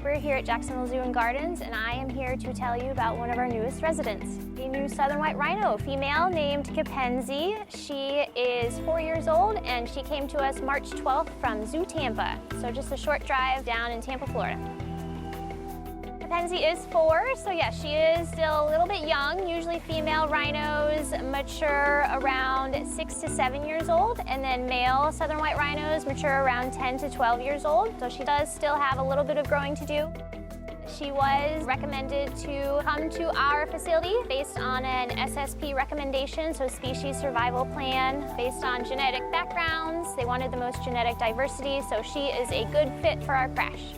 We're here at Jacksonville Zoo and Gardens, and I am here to tell you about one of our newest residents, a new southern white rhino female named Kipenzi. She is 4 years old, and she came to us March 12th from Zoo Tampa, so just a short drive down in Tampa, Florida. Kipenzi is 4, so yeah, she is still a little bit young. Usually female rhinos mature around 6 to 7 years old, and then male southern white rhinos mature around 10 to 12 years old. So she does still have a little bit of growing to do. She was recommended to come to our facility based on an SSP recommendation, so species survival plan, based on genetic backgrounds. They wanted the most genetic diversity, so she is a good fit for our crash.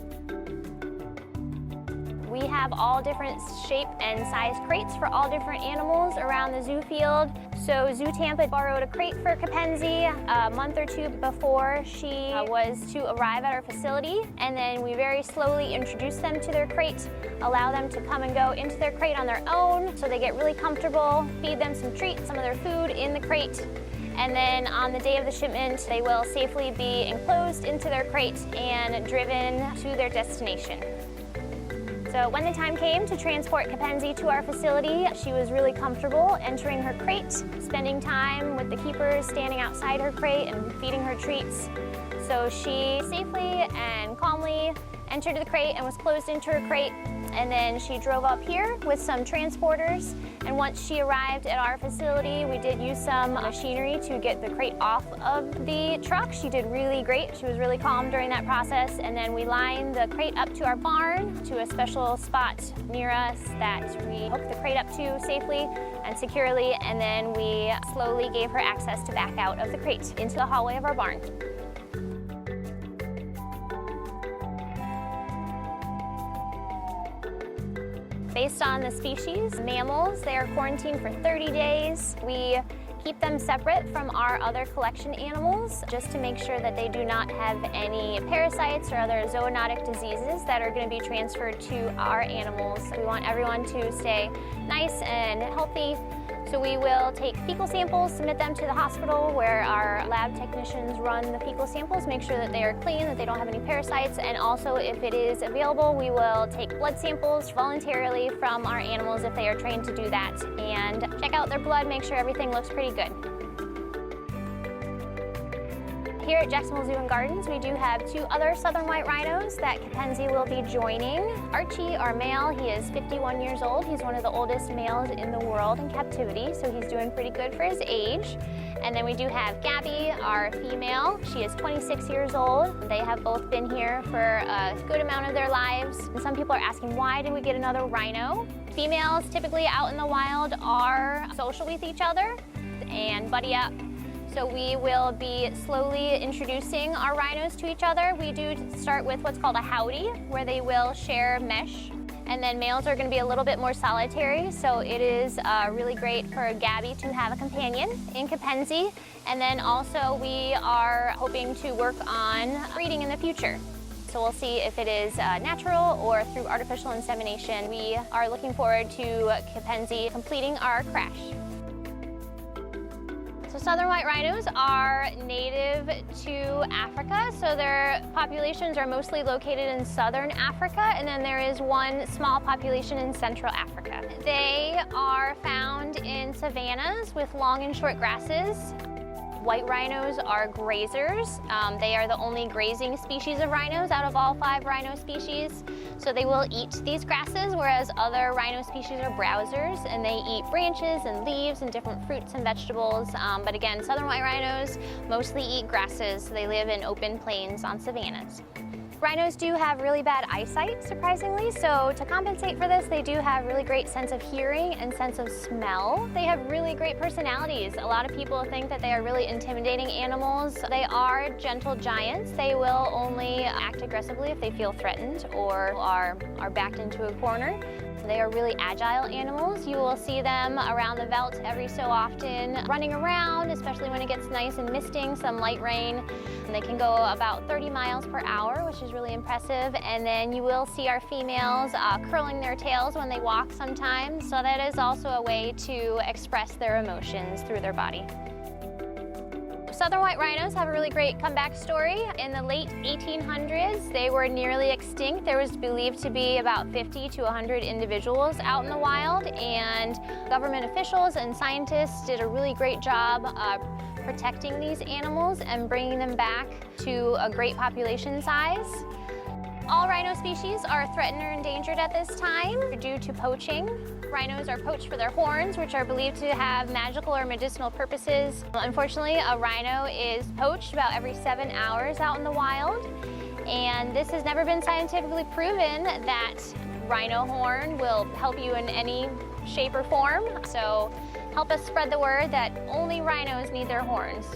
We have all different shape and size crates for all different animals around the zoo field. So Zoo Tampa borrowed a crate for Kipenzi a month or two before she was to arrive at our facility, and then we very slowly introduce them to their crate, allow them to come and go into their crate on their own so they get really comfortable, feed them some treats, some of their food in the crate, and then on the day of the shipment they will safely be enclosed into their crate and driven to their destination. So when the time came to transport Kipenzi to our facility, she was really comfortable entering her crate, spending time with the keepers standing outside her crate and feeding her treats. So she safely and calmly entered the crate and was closed into her crate, and then she drove up here with some transporters, and once she arrived at our facility, we did use some machinery to get the crate off of the truck. She did really great. She was really calm during that process, and then we lined the crate up to our barn to a special spot near us that we hooked the crate up to safely and securely, and then we slowly gave her access to back out of the crate into the hallway of our barn. Based on the species, mammals, they are quarantined for 30 days. We keep them separate from our other collection animals just to make sure that they do not have any parasites or other zoonotic diseases that are going to be transferred to our animals. We want everyone to stay nice and healthy. So we will take fecal samples, submit them to the hospital where our lab technicians run the fecal samples, make sure that they are clean, that they don't have any parasites, and also if it is available, we will take blood samples voluntarily from our animals if they are trained to do that, and check out their blood, make sure everything looks pretty good. Here at Jacksonville Zoo and Gardens, we do have 2 other southern white rhinos that Kipenzi will be joining. Archie, our male, he is 51 years old. He's one of the oldest males in the world in captivity, so he's doing pretty good for his age. And then we do have Gabby, our female. She is 26 years old. They have both been here for a good amount of their lives. And some people are asking, why did we get another rhino? Females typically out in the wild are social with each other and buddy up. So we will be slowly introducing our rhinos to each other. We do start with what's called a howdy, where they will share mesh. And then males are going to be a little bit more solitary, so it is really great for Gabby to have a companion in Kipenzi. And then also we are hoping to work on breeding in the future. So we'll see if it is natural or through artificial insemination. We are looking forward to Kipenzi completing our crash. So southern white rhinos are native to Africa, so their populations are mostly located in southern Africa, and then there is one small population in Central Africa. They are found in savannas with long and short grasses. White rhinos are grazers. They are the only grazing species of rhinos out of all 5 rhino species. So they will eat these grasses, whereas other rhino species are browsers, and they eat branches and leaves and different fruits and vegetables. But again, southern white rhinos mostly eat grasses. So they live in open plains on savannas. Rhinos do have really bad eyesight, surprisingly, so to compensate for this, they do have really great sense of hearing and sense of smell. They have really great personalities. A lot of people think that they are really intimidating animals. They are gentle giants. They will only act aggressively if they feel threatened or are backed into a corner. They are really agile animals. You will see them around the veldt every so often, running around, especially when it gets nice and misting, some light rain. And they can go about 30 miles per hour, which is really impressive. And then you will see our females curling their tails when they walk sometimes. So that is also a way to express their emotions through their body. Southern white rhinos have a really great comeback story. In the late 1800s, they were nearly extinct. There was believed to be about 50 to 100 individuals out in the wild, and government officials and scientists did a really great job protecting these animals and bringing them back to a great population size. All rhino species are threatened or endangered at this time due to poaching. Rhinos are poached for their horns, which are believed to have magical or medicinal purposes. Unfortunately, a rhino is poached about every 7 hours out in the wild, and this has never been scientifically proven that rhino horn will help you in any shape or form. So help us spread the word that only rhinos need their horns.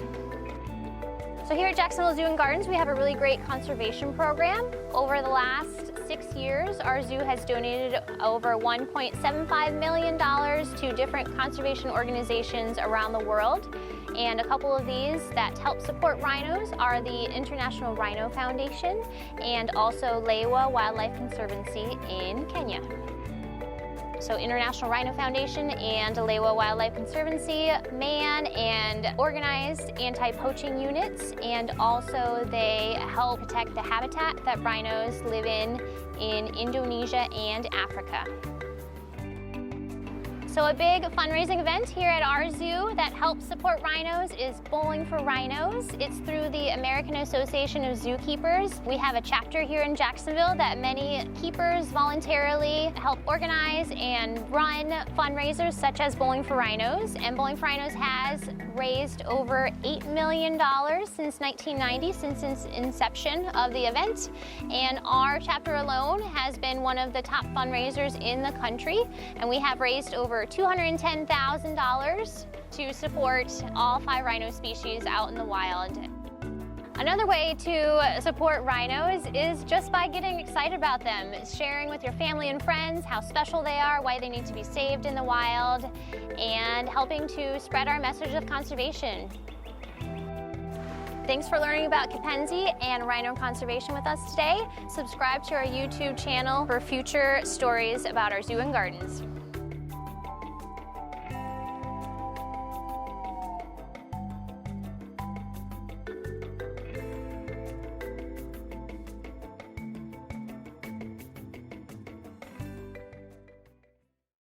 So here at Jacksonville Zoo and Gardens, we have a really great conservation program. Over the last 6 years, our zoo has donated over $1.75 million to different conservation organizations around the world. And a couple of these that help support rhinos are the International Rhino Foundation and also Lewa Wildlife Conservancy in Kenya. So International Rhino Foundation and Lewa Wildlife Conservancy man and organized anti-poaching units, and also they help protect the habitat that rhinos live in Indonesia and Africa. So a big fundraising event here at our zoo that helps support rhinos is Bowling for Rhinos. It's through the American Association of Zookeepers. We have a chapter here in Jacksonville that many keepers voluntarily help organize and run fundraisers such as Bowling for Rhinos. And Bowling for Rhinos has raised over $8 million since 1990, since its inception of the event. And our chapter alone has been one of the top fundraisers in the country. And we have raised over $210,000 to support all 5 rhino species out in the wild. Another way to support rhinos is just by getting excited about them, sharing with your family and friends how special they are, why they need to be saved in the wild, and helping to spread our message of conservation. Thanks for learning about Kipenzi and rhino conservation with us today. Subscribe to our YouTube channel for future stories about our zoo and gardens.